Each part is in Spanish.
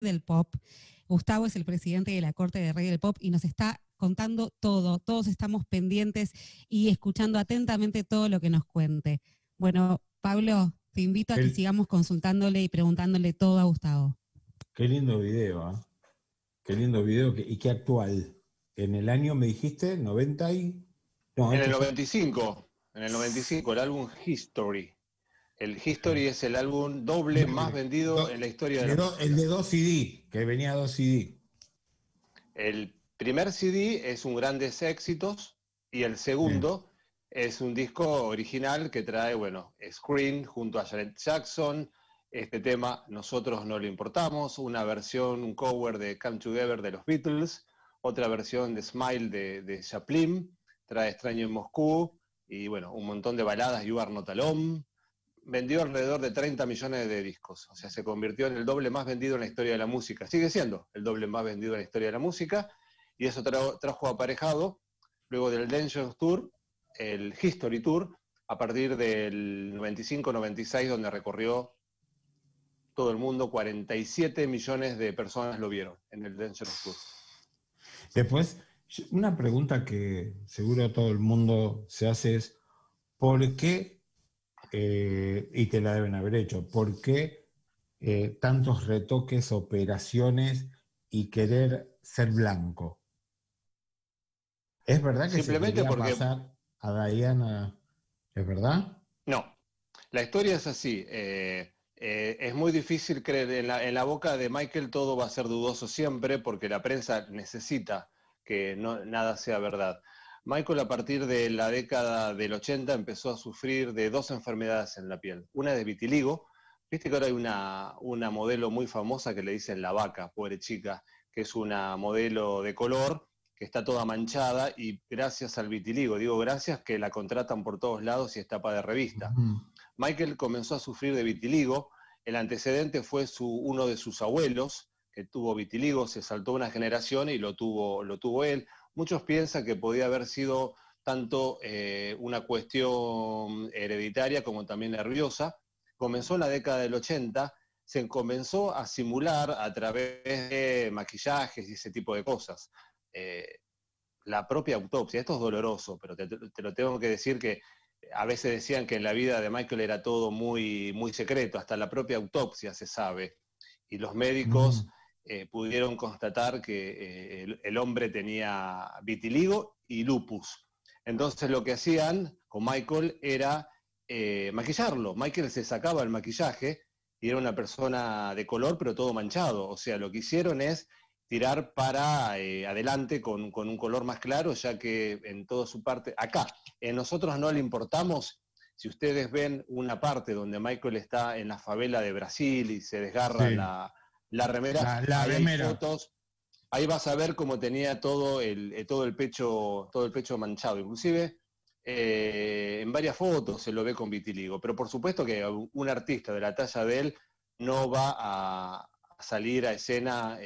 del pop. Gustavo es el presidente de la Corte de Rey del Pop y nos está contando todo. Todos estamos pendientes y escuchando atentamente todo lo que nos cuente. Bueno, Pablo, te invito a que Qué, sigamos consultándole y preguntándole todo a Gustavo. qué lindo video, ¿ah? Qué lindo video y qué actual. En el año me dijiste, 90 y... No, En el esto ya... 95, en el 95, el álbum History. El History es el álbum doble más Doble. vendido en la historia de la El música. de 2 CD, que venía 2 CD. El primer CD es un Grandes Éxitos y el Sí. segundo es un disco original que trae, bueno, Screen junto a Janet Jackson. Este tema nosotros no le importamos, una versión, un cover de Come Together de los Beatles, otra versión de Smile de Chaplin, trae Extraño en Moscú y bueno, un montón de baladas, You Are Not Alone. Vendió alrededor de 30 millones de discos, o sea, se convirtió en el doble más vendido en la historia de la música. Sigue siendo el doble más vendido en la historia de la música, y eso trajo aparejado, luego del Dangerous Tour, el History Tour, a partir del 95-96, donde recorrió todo el mundo, 47 millones de personas lo vieron en el Dangerous Tour. Después, una pregunta que seguro todo el mundo se hace es, ¿por qué, y te la deben haber hecho, por qué tantos retoques, operaciones y querer ser blanco? ¿Es verdad que se Simplemente quería porque, pasar a Diana? ¿Es verdad? no, la historia es así. Es muy difícil creer, en la boca de Michael todo va a ser dudoso siempre porque la prensa necesita que nada sea verdad. Michael a partir de la década del 80 empezó a sufrir de dos enfermedades en la piel. Una de vitiligo. Viste que ahora hay una modelo muy famosa que le dicen la vaca, pobre chica, que es una modelo de color que está toda manchada y gracias al vitiligo, digo gracias que la contratan por todos lados y es tapa de revista. Ujú. Michael comenzó a sufrir de vitiligo, el antecedente fue uno de sus abuelos que tuvo vitiligo, se saltó una generación y lo tuvo él. Muchos piensan que podía haber sido tanto una cuestión hereditaria como también nerviosa. Comenzó en la década del 80, se comenzó a simular a través de maquillajes y ese tipo de cosas. Eh, la propia autopsia, esto es doloroso, pero te lo tengo que decir que a veces decían que en la vida de Michael era todo muy, muy secreto, hasta la propia autopsia se sabe, y los médicos Mm. pudieron constatar que el hombre tenía vitiligo y lupus. Entonces lo que hacían con Michael era maquillarlo. Michael se sacaba el maquillaje y era una persona de color, pero todo manchado. O sea, lo que hicieron es tirar para adelante con un color más claro, ya que en toda su parte, acá, nosotros no le importamos. Si ustedes ven una parte donde Michael está en la favela de Brasil y se desgarra Sí, la remera, la ahí hay remera. fotos, ahí vas a ver cómo tenía todo todo el pecho manchado, inclusive en varias fotos se lo ve con vitiligo, pero por supuesto que un artista de la talla de él no va a salir a escena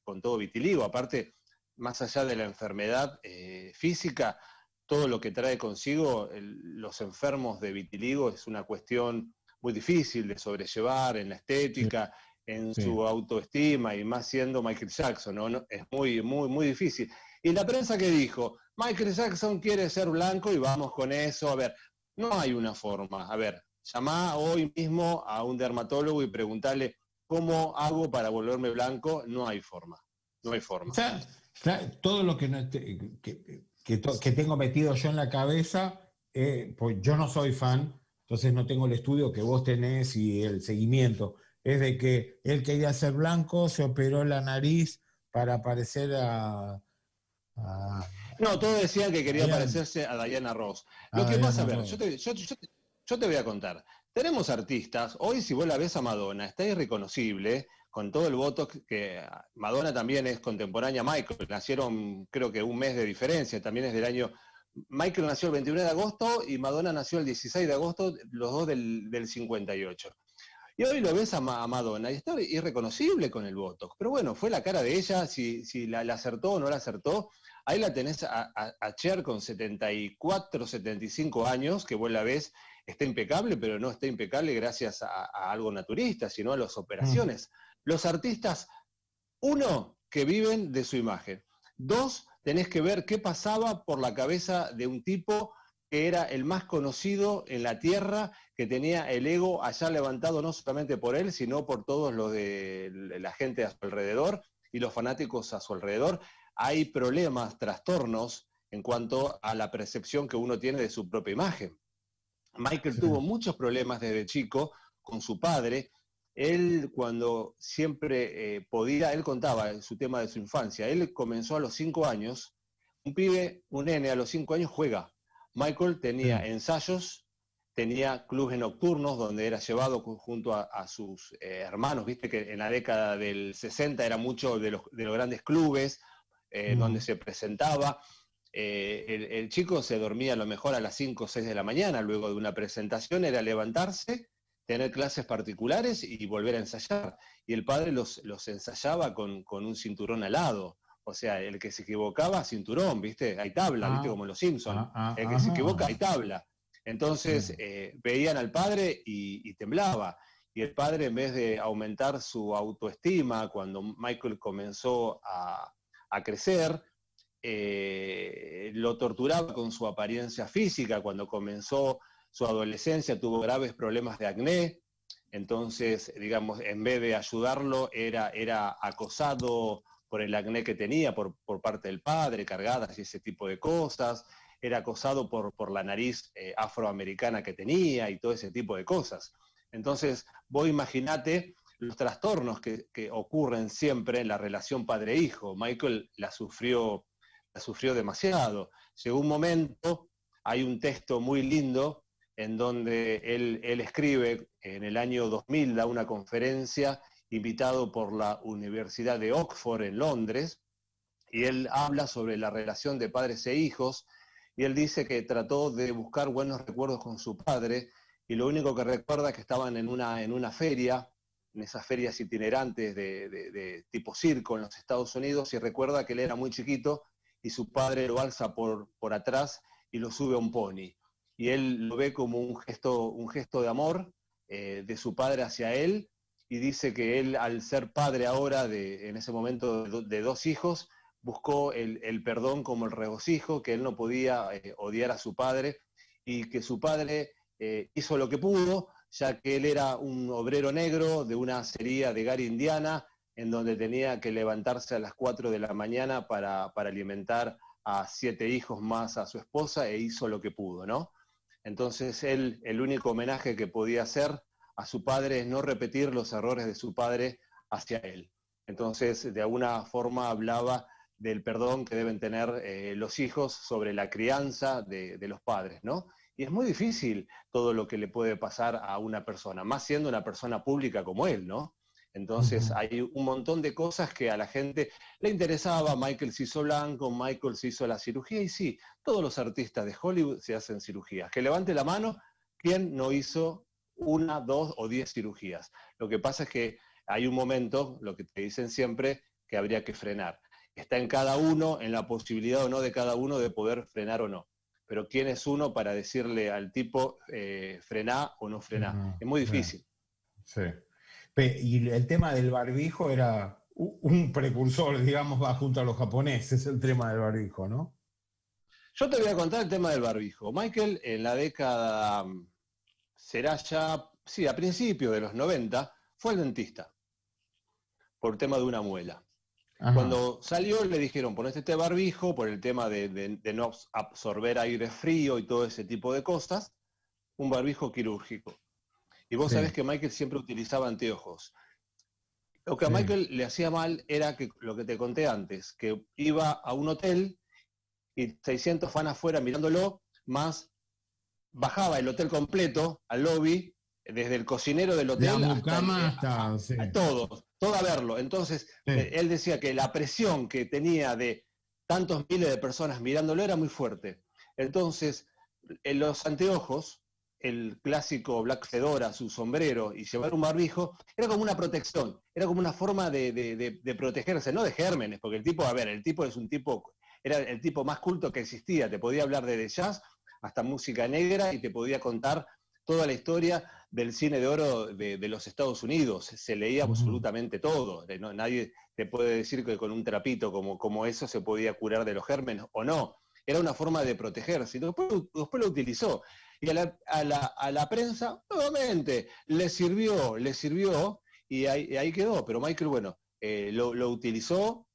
con todo vitiligo, aparte, más allá de la enfermedad física, todo lo que trae consigo los enfermos de vitiligo es una cuestión muy difícil de sobrellevar en la Sí, estética, en sí. su autoestima y más siendo Michael Jackson, ¿no? Es muy, muy, muy difícil. Y la prensa que dijo, Michael Jackson quiere ser blanco y vamos con eso. A ver, no hay una forma. A ver, llamá hoy mismo a un dermatólogo y preguntarle cómo hago para volverme blanco. No hay forma. No hay forma. Todo lo que, no que tengo metido yo en la cabeza, pues yo no soy fan, entonces no tengo el estudio que vos tenés y el seguimiento. Es de que él quería ser blanco, se operó la nariz para parecer a, No, todos decían que quería Diana, parecerse a Diana Ross. Lo a que pasa, a Diana ver, Ross. yo te voy a contar. Tenemos artistas, hoy si vos la ves a Madonna, está irreconocible, con todo el voto que Madonna también es contemporánea a Michael, nacieron creo que un mes de diferencia, también es del año... Michael nació el 21 de agosto y Madonna nació el 16 de agosto, los dos del 58. Y hoy lo ves a Madonna y está irreconocible con el Botox. Pero bueno, fue la cara de ella, si la acertó o no la acertó. Ahí la tenés a Cher con 74, 75 años, que vos la ves, está impecable, pero no está impecable gracias a algo naturista, sino a las Mm. operaciones. Los artistas Uno, que viven de su imagen. Dos, tenés que ver qué pasaba por la cabeza de un tipo que era el más conocido en la tierra, que tenía el ego allá levantado no solamente por él, sino por todos los de la gente a su alrededor y los fanáticos a su alrededor. Hay problemas, trastornos en cuanto a la percepción que uno tiene de su propia imagen. Michael tuvo muchos problemas desde chico con su padre. Él cuando siempre podía, él contaba su tema de su infancia. Él comenzó a los 5 años, un pibe, un nene a los 5 años juega. Michael tenía ensayos, tenía clubes nocturnos donde era llevado junto a sus hermanos. Viste que en la década del 60 era mucho de los grandes clubes donde se presentaba. El chico se dormía a lo mejor a las 5 o 6 de la mañana, luego de una presentación era levantarse, tener clases particulares y volver a ensayar. Y el padre los ensayaba con un cinturón al lado. O sea, el que se equivocaba, cinturón, ¿viste? Hay tabla, ¿viste? Como los Simpsons. El que se equivoca, hay tabla. Entonces veían al padre y temblaba. Y el padre, en vez de aumentar su autoestima, cuando Michael comenzó a crecer, lo torturaba con su apariencia física. Cuando comenzó su adolescencia tuvo graves problemas de acné, entonces, digamos, en vez de ayudarlo, era acosado por el acné que tenía por parte del padre, cargadas y ese tipo de cosas, era acosado por la nariz afroamericana que tenía y todo ese tipo de cosas. Entonces, vos imaginate los trastornos que ocurren siempre en la relación padre-hijo. Michael la sufrió demasiado. Llegó un momento, hay un texto muy lindo en donde él escribe, en el año 2000 da una conferencia invitado por la Universidad de Oxford en Londres, y él habla sobre la relación de padres e hijos, y él dice que trató de buscar buenos recuerdos con su padre, y lo único que recuerda es que estaban en una feria, en esas ferias itinerantes de tipo circo en los Estados Unidos, y recuerda que él era muy chiquito, y su padre lo alza por atrás y lo sube a un pony. Y él lo ve como un gesto de amor de su padre hacia él, y dice que él, al ser padre ahora, en ese momento de 2 hijos, buscó el perdón como el regocijo, que él no podía odiar a su padre, y que su padre hizo lo que pudo, ya que él era un obrero negro de una acería de Gary, Indiana, en donde tenía que levantarse a las 4 de la mañana para alimentar a 7 hijos más a su esposa, e hizo lo que pudo, ¿no? Entonces él, el único homenaje que podía hacer a su padre es no repetir los errores de su padre hacia él. Entonces, de alguna forma hablaba del perdón que deben tener los hijos sobre la crianza de los padres, ¿no? Y es muy difícil todo lo que le puede pasar a una persona, más siendo una persona pública como él, ¿no? Entonces hay un montón de cosas que a la gente le interesaba. Michael se hizo blanco, Michael se hizo la cirugía, y sí, todos los artistas de Hollywood se hacen cirugías. Que levante la mano, ¿quién no hizo 1, 2 o 10 cirugías? Lo que pasa es que hay un momento, lo que te dicen siempre, que habría que frenar. Está en cada uno, en la posibilidad o no de cada uno de poder frenar o no. Pero ¿quién es uno para decirle al tipo frená o no frená? Es muy difícil. Sí. Y el tema del barbijo era un precursor, digamos, va junto a los japoneses, el tema del barbijo, ¿no? Yo te voy a contar el tema del barbijo. Michael, en la década, será ya, sí, a principios de los 90, fue al dentista por tema de una muela. Ajá. Cuando salió le dijeron, ponete este barbijo por el tema de no absorber aire frío y todo ese tipo de cosas, un barbijo quirúrgico. Y vos sabés que Michael siempre utilizaba anteojos. Lo que a Michael le hacía mal era que, lo que te conté antes, que iba a un hotel y 600 fans afuera mirándolo, más bajaba el hotel completo al lobby, desde el cocinero del hotel hasta todo a verlo. Entonces, él decía que la presión que tenía de tantos miles de personas mirándolo era muy fuerte. Entonces, en los anteojos, el clásico Black Fedora, su sombrero y llevar un barbijo, era como una protección, era como una forma de protegerse, no de gérmenes, porque el tipo, el tipo es un tipo, era el tipo más culto que existía, te podía hablar de jazz hasta música negra y te podía contar toda la historia del cine de oro de los Estados Unidos, se leía absolutamente todo, nadie te puede decir que con un trapito como eso se podía curar de los gérmenes o no. Era una forma de protegerse. Después lo utilizó. Y a la prensa, nuevamente, le sirvió, y ahí quedó. Pero Michael, bueno, lo utilizó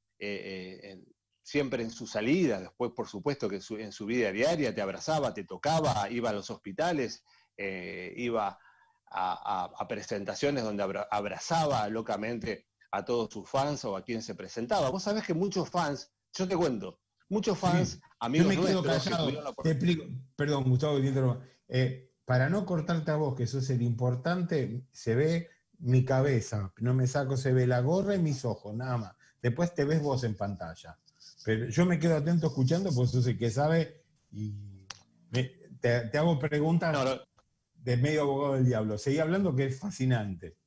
siempre en su salida, después por supuesto que en su vida diaria te abrazaba, te tocaba, iba a los hospitales, iba a presentaciones donde abrazaba locamente a todos sus fans o a quien se presentaba. Vos sabés que muchos fans, yo te cuento, muchos fans, Sí. Yo amigos me quedo nuestros, que callado, tuvieron la te oportunidad. explico, perdón, Gustavo, que te interrumpa. Para no cortarte a vos, que sos el importante, se ve mi cabeza, no me saco, se ve la gorra y mis ojos, nada más. Después te ves vos en pantalla. Pero yo me quedo atento escuchando, porque sos el que sabe y te hago preguntas No, no, de medio abogado del diablo. Seguí hablando, que es fascinante.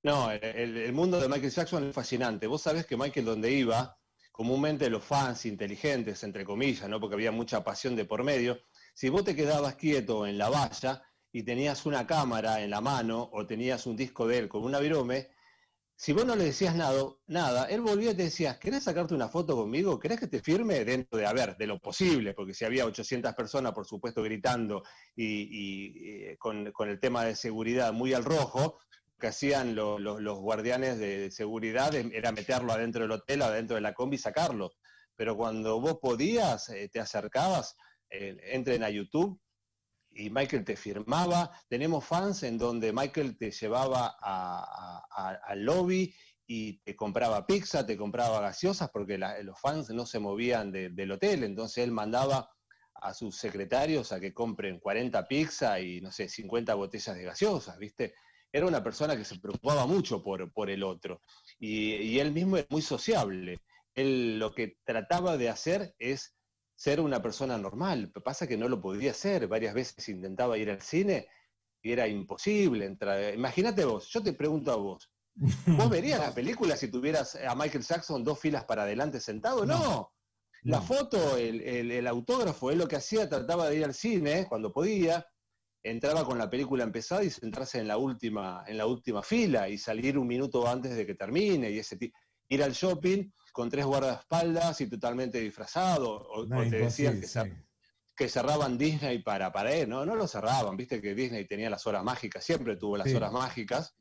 no, el mundo de Michael Jackson es fascinante. Vos sabés que Michael donde iba, comúnmente los fans inteligentes, entre comillas, ¿no? Porque había mucha pasión de por medio, si vos te quedabas quieto en la valla y tenías una cámara en la mano o tenías un disco de él con una virome, si vos no le decías nada, él volvía y te decía, ¿querés sacarte una foto conmigo? ¿Querés que te firme? Dentro de, a ver, de lo posible, porque si había 800 personas, por supuesto, gritando y con el tema de seguridad muy al rojo, lo que hacían los guardianes de seguridad era meterlo adentro del hotel, adentro de la combi y sacarlo. Pero cuando vos podías, te acercabas, entren a YouTube, y Michael te firmaba. Tenemos fans en donde Michael te llevaba al lobby y te compraba pizza, te compraba gaseosas, porque los fans no se movían del hotel, entonces él mandaba a sus secretarios a que compren 40 pizza y, no sé, 50 botellas de gaseosas, ¿viste? Era una persona que se preocupaba mucho por el otro. Y él mismo es muy sociable. Él lo que trataba de hacer es ser una persona normal. Lo que pasa es que no lo podía hacer. Varias veces intentaba ir al cine y era imposible entrar. Imagínate vos, yo te pregunto a vos, ¿vos verías la No, película si tuvieras a Michael Jackson 2 filas para adelante sentado? no, No. La no. foto, el autógrafo, él lo que hacía, trataba de ir al cine cuando podía, entraba con la película empezada y sentarse en la última fila y salir un minuto antes de que termine y ir al shopping con 3 guardaespaldas y totalmente disfrazado, No, o te decían imposible, sí. que cerraban Disney para él, ¿no? No lo cerraban, viste que Disney tenía las horas mágicas, siempre tuvo las horas Sí, mágicas,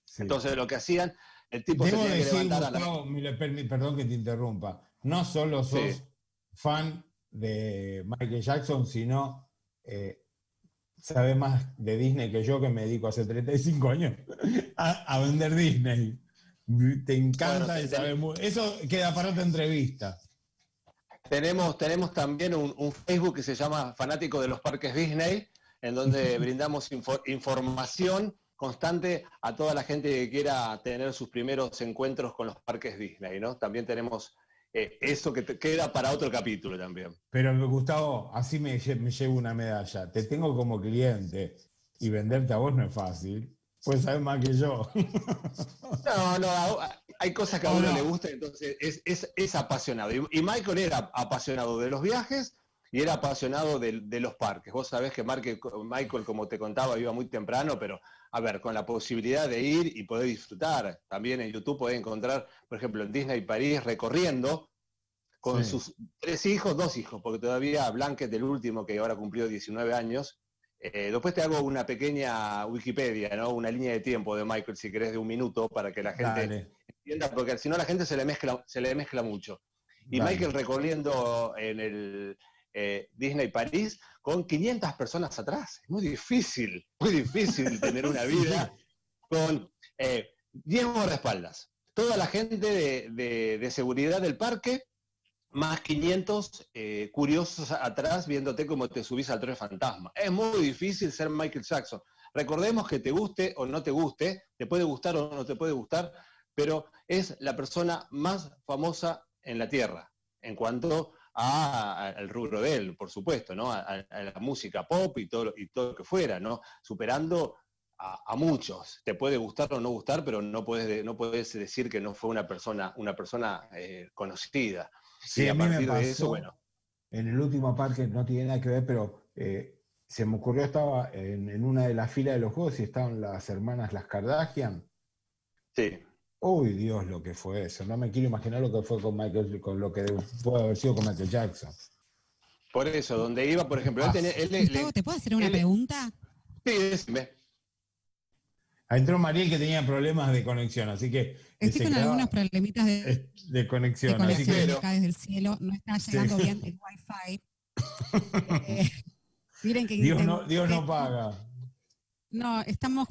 sí. entonces lo que hacían, el tipo se Debo tenía que decir, levantar a la... Gustavo, perdón que te interrumpa, no solo Sí. sos fan de Michael Jackson, sino sabes más de Disney que yo, que me dedico hace 35 años a vender Disney. Te Bueno, encanta y sabes eso queda para otra entrevista. tenemos también un Facebook que se llama Fanático de los Parques Disney, en donde brindamos información constante a toda la gente que quiera tener sus primeros encuentros con los parques Disney, ¿no? También tenemos eso que queda para otro capítulo también. Pero Gustavo, así me llevo una medalla. Te tengo como cliente y venderte a vos no es fácil. Pues sabes más que yo. No, hay cosas que a ¿O uno le no? gustan, entonces es apasionado. Y Michael era apasionado de los viajes y era apasionado de los parques. Vos sabés que Michael, como te contaba, iba muy temprano, pero a ver, con la posibilidad de ir y poder disfrutar. También en YouTube podés encontrar, por ejemplo, en Disney París recorriendo con Sí, sus 3 hijos, 2 hijos, porque todavía Blanket, el último, que ahora cumplió 19 años. Después te hago una pequeña Wikipedia, ¿no? Una línea de tiempo de Michael, si querés, de un minuto, para que la gente dale, entienda, porque si no la gente se le mezcla mucho. Y dale. Michael recorriendo en el Disney París con 500 personas atrás. Es muy difícil tener una vida Sí, con 10 guardaespaldas. Toda la gente de seguridad del parque, más 500 curiosos atrás viéndote cómo te subís al tren fantasma. Es muy difícil ser Michael Jackson. Recordemos que te guste o no te guste, te puede gustar o no te puede gustar, pero es la persona más famosa en la Tierra en cuanto al rubro de él, por supuesto, ¿no? A la música pop y todo lo que fuera, ¿no? Superando a muchos. Te puede gustar o no gustar, pero no puedes decir que no fue una persona conocida. Y sí, a a mí me partir de eso, pasó bueno, en el último parque, no tiene nada que ver, pero se me ocurrió, estaba en una de las filas de los juegos y estaban las hermanas, las Kardashian. sí. Uy, Dios, lo que fue eso. No me quiero imaginar lo que fue con Michael, con lo que puede haber sido con Michael Jackson. Por eso, donde iba, por ejemplo, Gustavo, ¿te puedo hacer una pregunta? Sí, decime. Entró Mariel que tenía problemas de conexión, así que Estoy se con quedaba algunos problemitas de conexión. de Así que acá desde el cielo. No está llegando bien el Wi-Fi. Miren que Dios no paga. No, estamos...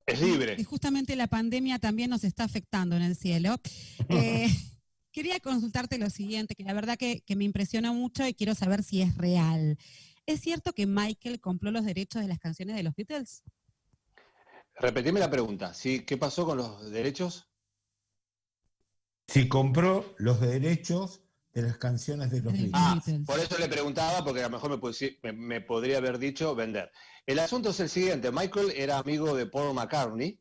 Es libre. Y justamente la pandemia también nos está afectando en el cielo. Quería consultarte lo siguiente, que la verdad que me impresiona mucho y quiero saber si es real. ¿Es cierto que Michael compró los derechos de las canciones de los Beatles? Repetime la pregunta. ¿Sí? ¿Qué pasó con los derechos? Si compró los derechos de las canciones de los Beatles. Por eso le preguntaba, porque a lo mejor me podría haber dicho vender. El asunto es el siguiente. Michael era amigo de Paul McCartney.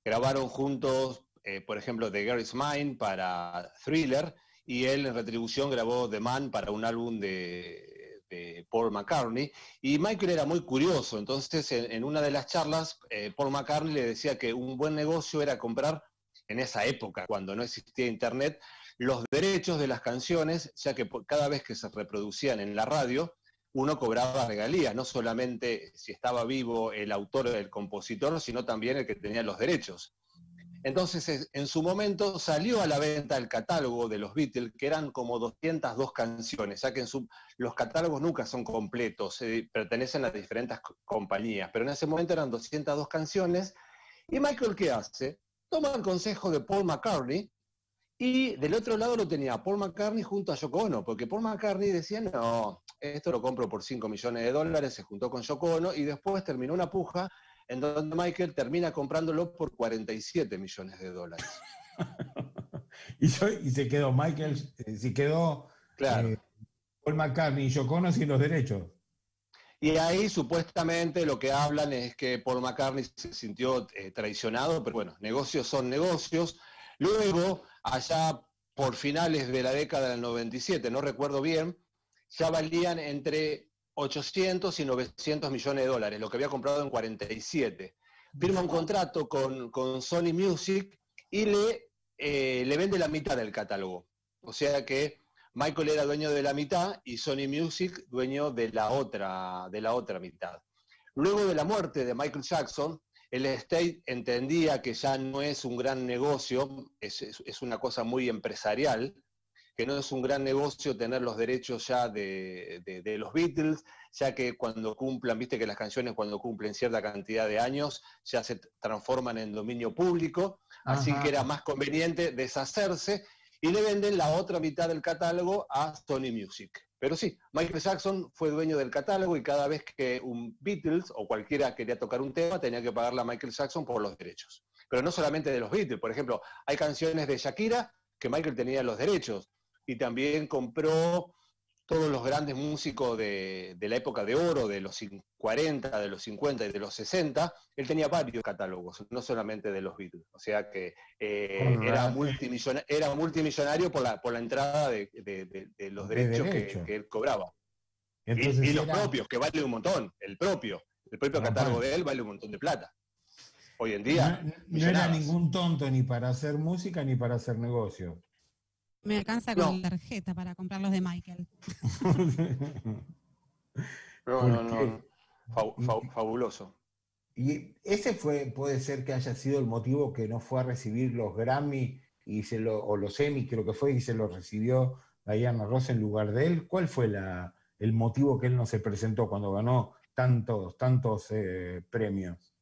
Grabaron juntos, por ejemplo, The Girl Is Mine para Thriller, y él en retribución grabó The Man para un álbum de Paul McCartney. Y Michael era muy curioso. Entonces, en una de las charlas, Paul McCartney le decía que un buen negocio era comprar, en esa época, cuando no existía internet, los derechos de las canciones, ya que cada vez que se reproducían en la radio, uno cobraba regalías, no solamente si estaba vivo el autor o el compositor, sino también el que tenía los derechos. Entonces, en su momento salió a la venta el catálogo de los Beatles, que eran como 202 canciones, ya que los catálogos nunca son completos, pertenecen a diferentes compañías, pero en ese momento eran 202 canciones, y Michael, ¿qué hace? Toma el consejo de Paul McCartney, y del otro lado lo tenía Paul McCartney junto a Yoko Ono, porque Paul McCartney decía, no, esto lo compro por $5 millones, se juntó con Yoko Ono, y después terminó una puja en donde Michael termina comprándolo por $47 millones. y se quedó Michael, se quedó Claro. Paul McCartney y Yoko Ono sin los derechos. Y ahí supuestamente lo que hablan es que Paul McCartney se sintió traicionado, pero bueno, negocios son negocios. Luego, allá por finales de la década del 97, no recuerdo bien, ya valían entre 800 y 900 millones de dólares, lo que había comprado en 47. Firma un contrato con Sony Music y le vende la mitad del catálogo. O sea que Michael era dueño de la mitad y Sony Music dueño de la otra mitad. Luego de la muerte de Michael Jackson, el estate entendía que ya no es un gran negocio, es una cosa muy empresarial, que no es un gran negocio tener los derechos ya de los Beatles, ya que cuando cumplan, viste que las canciones cuando cumplen cierta cantidad de años ya se transforman en dominio público, así que era más conveniente deshacerse, y le venden la otra mitad del catálogo a Sony Music. Pero sí, Michael Jackson fue dueño del catálogo y cada vez que un Beatles o cualquiera quería tocar un tema tenía que pagarle a Michael Jackson por los derechos. Pero no solamente de los Beatles, por ejemplo, hay canciones de Shakira que Michael tenía los derechos y también compró todos los grandes músicos de la época de oro, de los 40, de los 50 y de los 60, él tenía varios catálogos, no solamente de los Beatles. O sea que era multimillonario por la entrada de los derechos que él cobraba. Entonces, y los propios, que vale un montón, el propio catálogo de él vale un montón de plata. Hoy en día... No era ningún tonto ni para hacer música ni para hacer negocio. Me alcanza con la tarjeta para comprar los de Michael. No. Fabuloso. Y ese puede ser que haya sido el motivo que no fue a recibir los Grammy o los Emmy, creo que fue, y se los recibió Diana Ross en lugar de él. ¿Cuál fue el motivo que él no se presentó cuando ganó tantos premios?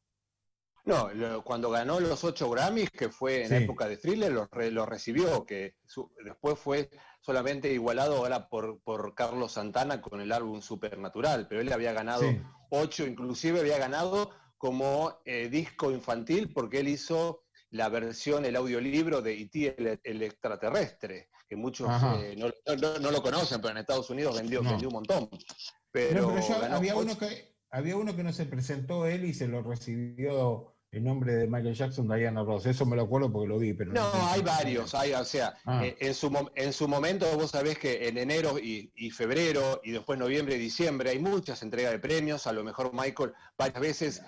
No, cuando ganó los 8 Grammys, que fue en la época de Thriller, lo recibió, que después fue solamente igualado ahora por Carlos Santana con el álbum Supernatural, pero él había ganado 8, inclusive había ganado como disco infantil, porque él hizo la versión, el audiolibro de E.T. el extraterrestre, que muchos no lo conocen, pero en Estados Unidos vendió un montón. Pero había uno que no se presentó él y se lo recibió en nombre de Michael Jackson, Diana Ross. Eso me lo acuerdo porque lo vi. Pero no hay varios. En su momento vos sabés que en enero y febrero y después noviembre y diciembre hay muchas entregas de premios. A lo mejor Michael varias veces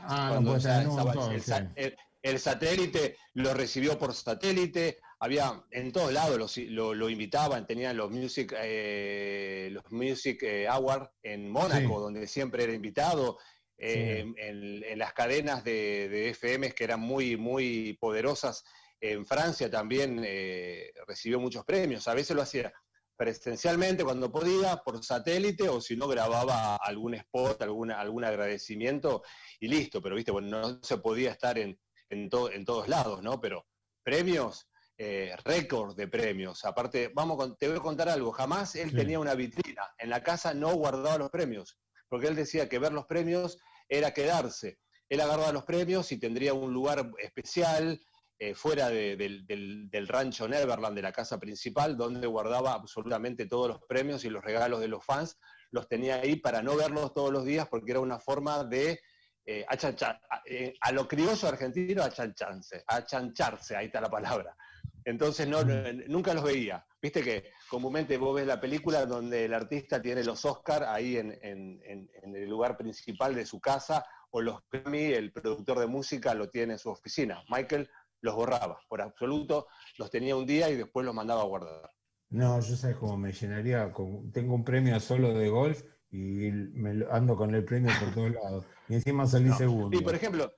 el satélite lo recibió por satélite, había en todos lados lo invitaban, tenían los Music Awards en Mónaco, Sí, donde siempre era invitado, sí, en las cadenas de FMs que eran muy, muy poderosas. En Francia también recibió muchos premios, a veces lo hacía presencialmente cuando podía, por satélite, o si no grababa algún spot, algún agradecimiento y listo, pero viste, bueno, no se podía estar en todos lados, ¿no? Pero premios, récord de premios. Aparte, te voy a contar algo, jamás él sí. tenía una vitrina, en la casa no guardaba los premios, porque él decía que ver los premios era quedarse. Él agarraba los premios y tendría un lugar especial, fuera del rancho Neverland, de la casa principal, donde guardaba absolutamente todos los premios y los regalos de los fans, los tenía ahí para no verlos todos los días, porque era una forma de a lo criollo argentino, achancharse, ahí está la palabra. Entonces Mm. nunca los veía. Viste que comúnmente vos ves la película donde el artista tiene los Oscar ahí en el lugar principal de su casa, o los Grammy, el productor de música lo tiene en su oficina. Michael los borraba, por absoluto, los tenía un día y después los mandaba a guardar. No, yo sabes cómo me llenaría, tengo un premio solo de golf y ando con el premio por todos lados. Y encima salí No. Y por segundo. ejemplo,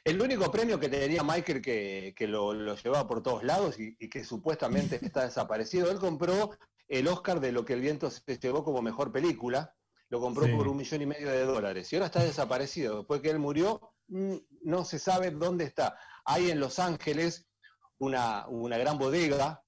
el único premio que tenía Michael que lo llevaba por todos lados y que supuestamente está desaparecido, él compró el Oscar de Lo que el viento se llevó como mejor película, lo compró por Sí, $1,5 millones y ahora está desaparecido. Después que él murió, no se sabe dónde está. Hay en Los Ángeles una gran bodega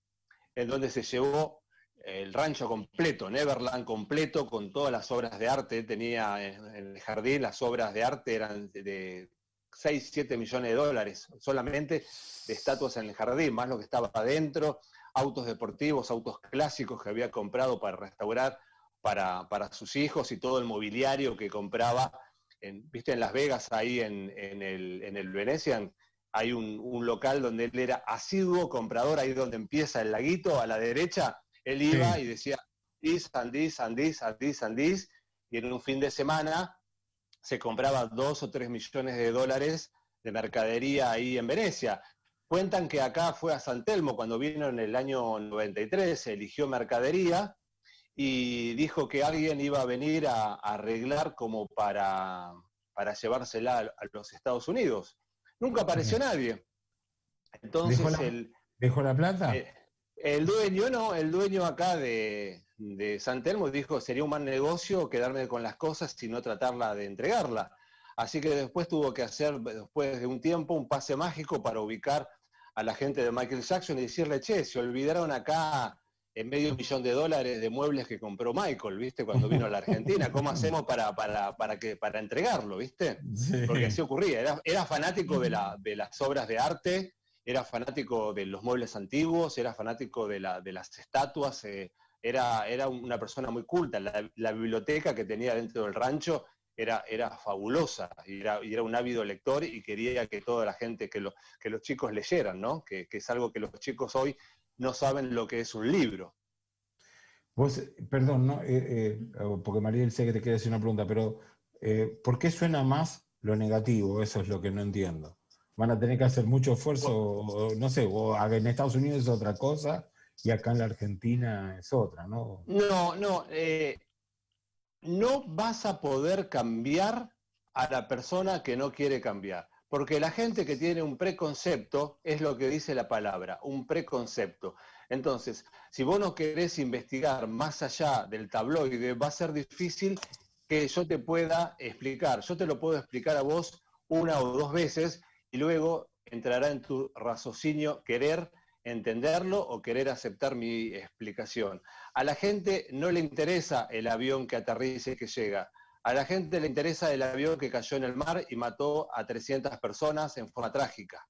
en donde se llevó el rancho completo, Neverland completo, con todas las obras de arte. Tenía en el jardín, las obras de arte eran de 6, 7 millones de dólares, solamente de estatuas en el jardín, más lo que estaba adentro, autos deportivos, autos clásicos que había comprado para restaurar para sus hijos, y todo el mobiliario que compraba. Viste, en Las Vegas, ahí en el Venetian, hay un local donde él era asiduo comprador, ahí donde empieza el laguito, a la derecha, él iba sí. y decía, this, and this, and this, and this, and this, y en un fin de semana se compraba 2 o 3 millones de dólares de mercadería ahí en Venecia. Cuentan que acá fue a San Telmo cuando vino en el año 93, se eligió mercadería y dijo que alguien iba a venir a arreglar como para llevársela a los Estados Unidos. Nunca apareció Sí. nadie. ¿Dejó Entonces la, dejó la plata? eh, el dueño, no, el dueño acá de San Telmo dijo, sería un mal negocio quedarme con las cosas y no tratarla de entregarla. Así que después tuvo que hacer, después de un tiempo, un pase mágico para ubicar a la gente de Michael Jackson y decirle, che, se olvidaron acá en $500,000 de muebles que compró Michael, ¿viste? Cuando vino a la Argentina. ¿Cómo hacemos para entregarlo, ¿viste? Porque así Sí. ocurría. Era fanático de las obras de arte, era fanático de los muebles antiguos, era fanático de las estatuas, era una persona muy culta. La biblioteca que tenía dentro del rancho era fabulosa, y era un ávido lector y quería que toda la gente, que los chicos leyeran, ¿no? Que es algo que los chicos hoy no saben lo que es un libro. Vos, perdón, ¿no? Porque Mariel sé que te quiere hacer una pregunta, pero ¿por qué suena más lo negativo? Eso es lo que no entiendo. Van a tener que hacer mucho esfuerzo, no sé, o en Estados Unidos es otra cosa y acá en la Argentina es otra, ¿no? No, no, no vas a poder cambiar a la persona que no quiere cambiar. Porque la gente que tiene un preconcepto, es lo que dice la palabra, un preconcepto. Entonces, si vos no querés investigar más allá del tabloide, va a ser difícil que yo te pueda explicar. Yo te lo puedo explicar a vos 1 o 2 veces y luego entrará en tu raciocinio querer entenderlo o querer aceptar mi explicación. A la gente no le interesa el avión que aterriza y que llega. A la gente le interesa el avión que cayó en el mar y mató a 300 personas en forma trágica.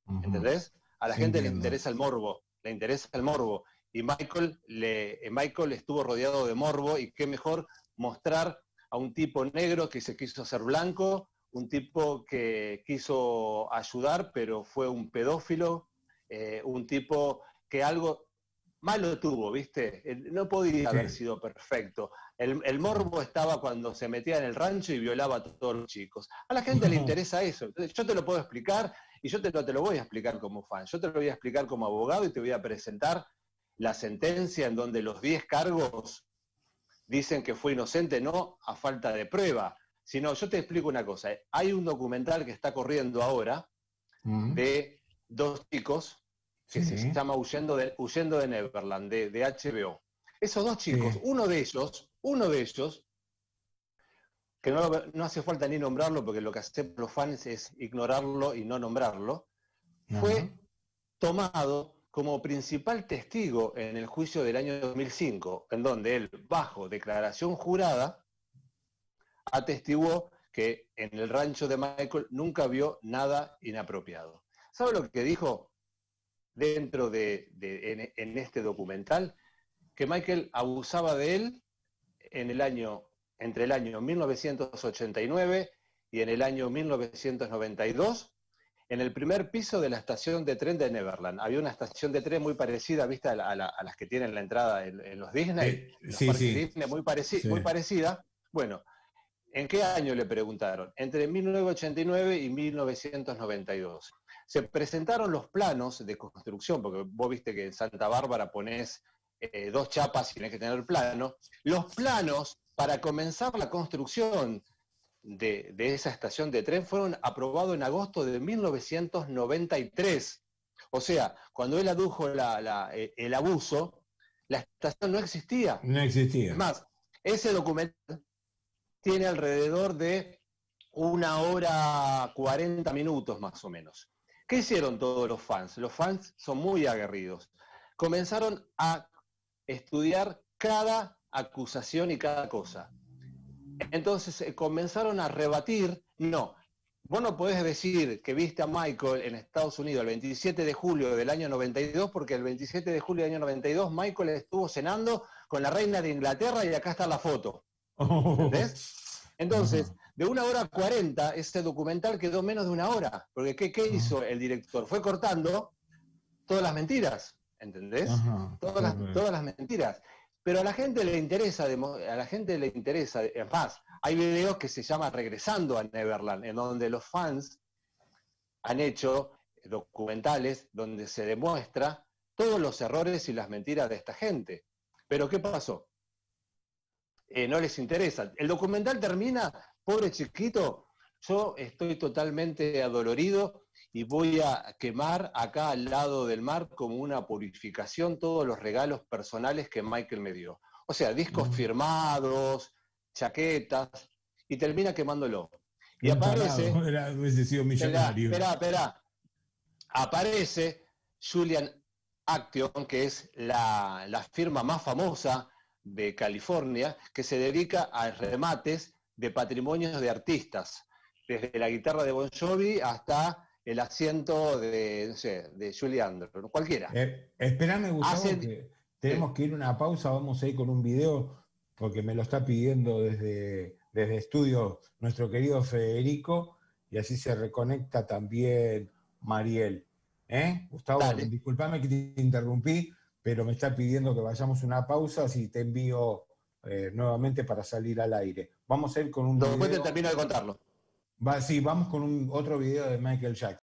Ujú. ¿Entendés? A la Sí, gente entiendo. le interesa el morbo. Y Michael estuvo rodeado de morbo, y qué mejor mostrar a un tipo negro que se quiso hacer blanco, un tipo que quiso ayudar pero fue un pedófilo, un tipo que algo malo tuvo, ¿viste? No podía haber sido perfecto. El morbo estaba cuando se metía en el rancho y violaba a todos los chicos. A la gente le interesa eso. Entonces, yo te lo puedo explicar y yo te lo voy a explicar como fan. Yo te lo voy a explicar como abogado y te voy a presentar la sentencia en donde los 10 cargos dicen que fue inocente, no a falta de prueba. Sino, yo te explico una cosa. Hay un documental que está corriendo ahora de 2 chicos que se llama Huyendo de Neverland, de HBO. Esos 2 chicos, uno de ellos, que no hace falta ni nombrarlo, porque lo que hacen los fans es ignorarlo y no nombrarlo, fue tomado como principal testigo en el juicio del año 2005, en donde él, bajo declaración jurada, atestiguó que en el rancho de Michael nunca vio nada inapropiado. ¿Sabe lo que dijo dentro en este documental? Que Michael abusaba de él entre el año 1989 y en el año 1992, en el primer piso de la estación de tren de Neverland. Había una estación de tren muy parecida, ¿viste? A las que tienen la entrada en los Disney, en los parques Disney, muy parecida. Bueno, ¿en qué año le preguntaron? Entre 1989 y 1992. Se presentaron los planos de construcción, porque vos viste que en Santa Bárbara ponés 2 chapas y tenés que tener plano. Los planos para comenzar la construcción de esa estación de tren fueron aprobados en agosto de 1993. O sea, cuando él adujo el abuso, la estación no existía. No existía. Es más, ese documental tiene alrededor de 1 hora 40 minutos más o menos. ¿Qué hicieron todos los fans? Los fans son muy aguerridos. Comenzaron a estudiar cada acusación y cada cosa. Entonces comenzaron a rebatir, no, vos no podés decir que viste a Michael en Estados Unidos el 27 de julio del año 92, porque el 27 de julio del año 92 Michael estuvo cenando con la reina de Inglaterra y acá está la foto. ¿Entendés? Entonces, de 1 hora 40, este documental quedó menos de 1 hora, porque ¿qué hizo el director? Fue cortando todas las mentiras, ¿entendés? Todas las mentiras. Pero a la gente le interesa, es más, hay videos que se llaman Regresando a Neverland, en donde los fans han hecho documentales donde se demuestra todos los errores y las mentiras de esta gente. Pero ¿qué pasó? No les interesa. El documental termina, pobre chiquito, yo estoy totalmente adolorido y voy a quemar acá al lado del mar como una purificación todos los regalos personales que Michael me dio. O sea, discos firmados, chaquetas, y termina quemándolo. Y aparece... Hubiese sido millonario. Esperá. Aparece Julian Action, que es la firma más famosa de California, que se dedica a remates de patrimonios de artistas, desde la guitarra de Bon Jovi hasta el asiento de Julie Andrews, cualquiera. Esperame, Gustavo, que tenemos que ir a una pausa, vamos a ir con un video, porque me lo está pidiendo desde estudio nuestro querido Federico, y así se reconecta también Mariel. Gustavo, Dale. Disculpame que te interrumpí, pero me está pidiendo que vayamos a una pausa, así te envío nuevamente para salir al aire. Vamos a ir con un Después video. te termino de contarlo. Sí, vamos con otro video de Michael Jackson.